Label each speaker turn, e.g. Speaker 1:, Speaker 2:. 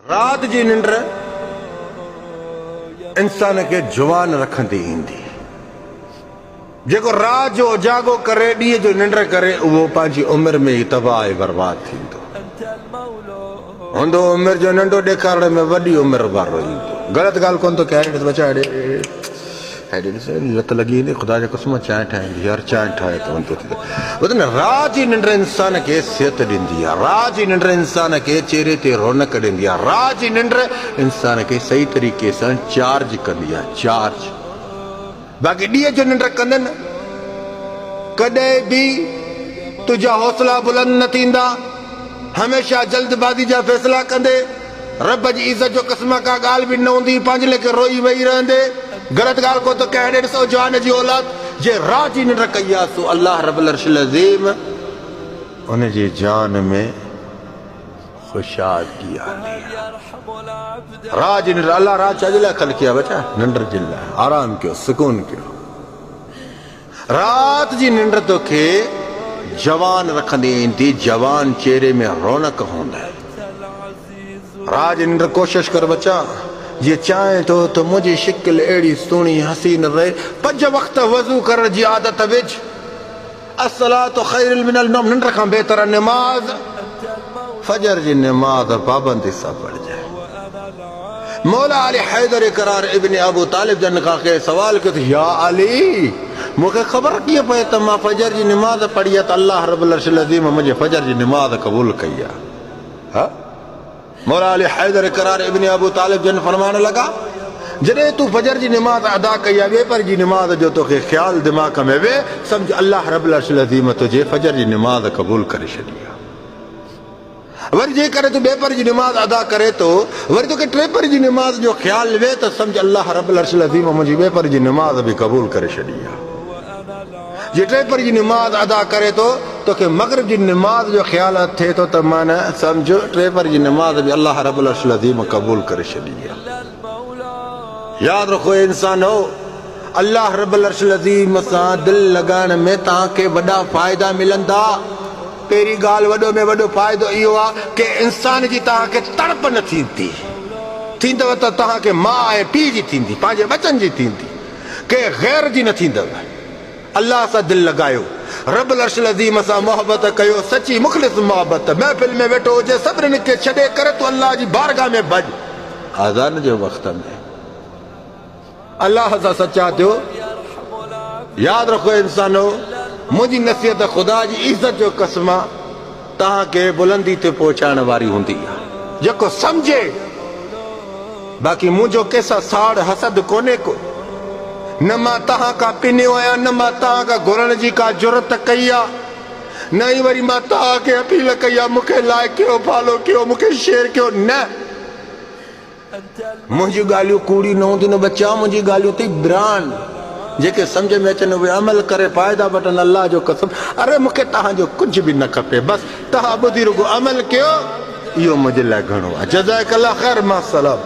Speaker 1: रात जी निंड इंसान के जवान रखंदी ईंदी। जेको रात जो उजागो करे ॾींहं जो निंड करे उहो पंहिंजी उमिरि में ई तबाह बर्बाद थींदो हूंदो। उमिरि जो नंढो ॾेखारण में वॾी उमिरि वारो ईंदो। ग़लति ॻाल्हि कोन थो कयां बचा लत लॻी वेंदी खुदा जे कसम चांहि ठाहींदी यार चांहि ठाहे त वञो थी ॿुध न। रात जी निंड इंसान खे सिहत ॾींदी आहे। रात जी निंड इंसान खे चेहरे ते रौनक ॾींदी आहे। रात जी निंड इंसान खे सही तरीक़े सां चार्ज कंदी आहे चार्ज। बाक़ी ॾींहं जो निंड कंदे न कॾहिं बि तुंहिंजा हौसला बुलंद न थींदा। हमेशा जल्दबाज़ी जा फ़ैसिला कंदे रब जी इज़त जो क़स्म का ॻाल्हि बि न हूंदी। पंहिंजे लेखे रोई वेही रहंदे। ग़लति ॻाल्हि को त कहिड़े ॾिसो जवान जी औलाद जे रात जी निंड कई आहे सो अल्लाह रब्बुल अर्शिल अज़ीम उन जी जान में खुशादगी आंदी आहे। रात जी निंड अल्लाह रात छाजे लाइ ख़लक़ कई आहे बचा निंड जे लाइ आराम कयो सुकून कयो। रात जी निंड तोखे जवान रखंदी ईंदी। जवान चेहरे में रौनक हूंदा है। रात जी निंड कोशिश कर बचा जे चाहे तो मुझी शिकिल एड़ी सुणी हसीन रहे। 5 वक्त वज़ू करण जी आदत विझ। अस्सलातु खैरुम मिनल नौम निंड खां बहितर नमाज फजर जी नमाज पाबंदी सां पढ़जाए। मौला अली हैदर करार इब्न अबू तालिब जन खां सवाल कयो या अली मूंखे ख़बर कीअं पए त मां फजर जी नमाज पढ़ी आहे त अल्लाह रब्बुल अर्शिल अज़ीम मुंहिंजे फजर जी नमाज क़बूल कई आहे। हा मौला अली हैदर करार इब्न अबू तालिब जन फरमान लगा जॾहिं तूं फजर जी नमाज अदा कई आहे ॿिए पर जी नमाज जो तोखे ख़्याल दिमाग़ में वे सम्झ अल्लाह रब्बुल अर्शिल अज़ीम तुंहिंजे फजर जी नमाज क़बूल करे छॾी आहे। वरी जेकर तूं ॿिए पर जी नमाज अदा करे थो वरी तोखे टे पर जी नमाज जो ख़्याल वे त सम्झ अल्लाह रब्बुल अर्शिल अज़ीम मुंहिंजी ॿिए पर जी नमाज बि क़बूल करे छॾी आहे। जे टे पर जी नमाज अदा करे थो तोखे मग़रिब जी नमाज जो ख़्याल थिए थो त माना सम्झ टे पर जी नमाज बि अल्लाह रब्बुल अर्शिल अज़ीम क़बूल करे छॾी आहे। यादि रखो इंसान हो अल्लाह रब्बुल अर्शिल अज़ीम सां दिलि लॻाइण में तव्हांखे वॾा फ़ाइदा मिलंदा। पहिरीं ॻाल्हि वॾो में वॾो फ़ाइदो इहो आहे कि इंसान जी तव्हांखे तड़प न थींदी। थींदव त तव्हांखे माउ ऐं पीउ जी थींदी पंहिंजे बचन जी थींदी के गैर जी न थींदव। अल्लाह सां दिलि लॻायो रब्बुल अर्शिल अज़ीम सां मोहबत कयो सची मुख़लिस मोहबत। महफ़िल में वेठो हुजे सभिनीनि खे छॾे करे तूं अल्लाह जी बारगाह में भॼ। अज़ान जे वक़्त में अल्लाह सां सचा थियो। यादि रखो इंसानो मुंहिंजी नसीहत ख़ुदा जी इज़त जो क़स्म तव्हांखे बुलंदी ते पहुचाइण वारी हूंदी आहे जेको सम्झे। बाक़ी मुंहिंजो कंहिंसां साड़ हसद कोन्हे को। न मां तव्हां खां पिनियो आहियां न मां तव्हां खां घुरण जी का ज़रूरत कई आहे न ई वरी मां तव्हांखे अपील कई आहे मूंखे लाइक कयो फॉलो कयो मूंखे शेयर कयो। न मुंहिंजियूं ॻाल्हियूं कूड़ी न हूंदियूं न बचा। मुंहिंजी ॻाल्हियूं थी ब्रांड जेके सम्झ में अचनि उहे अमल करे फ़ाइदा वठनि। अल्लाह जो कसम अरे मूंखे तव्हांजो कुझु बि न खपे बसि तव्हां ॿुधी रुगो अमल कयो इहो मुंहिंजे लाइ घणो आहे। जज़ाकल्लाह ख़ैर मां सलाम।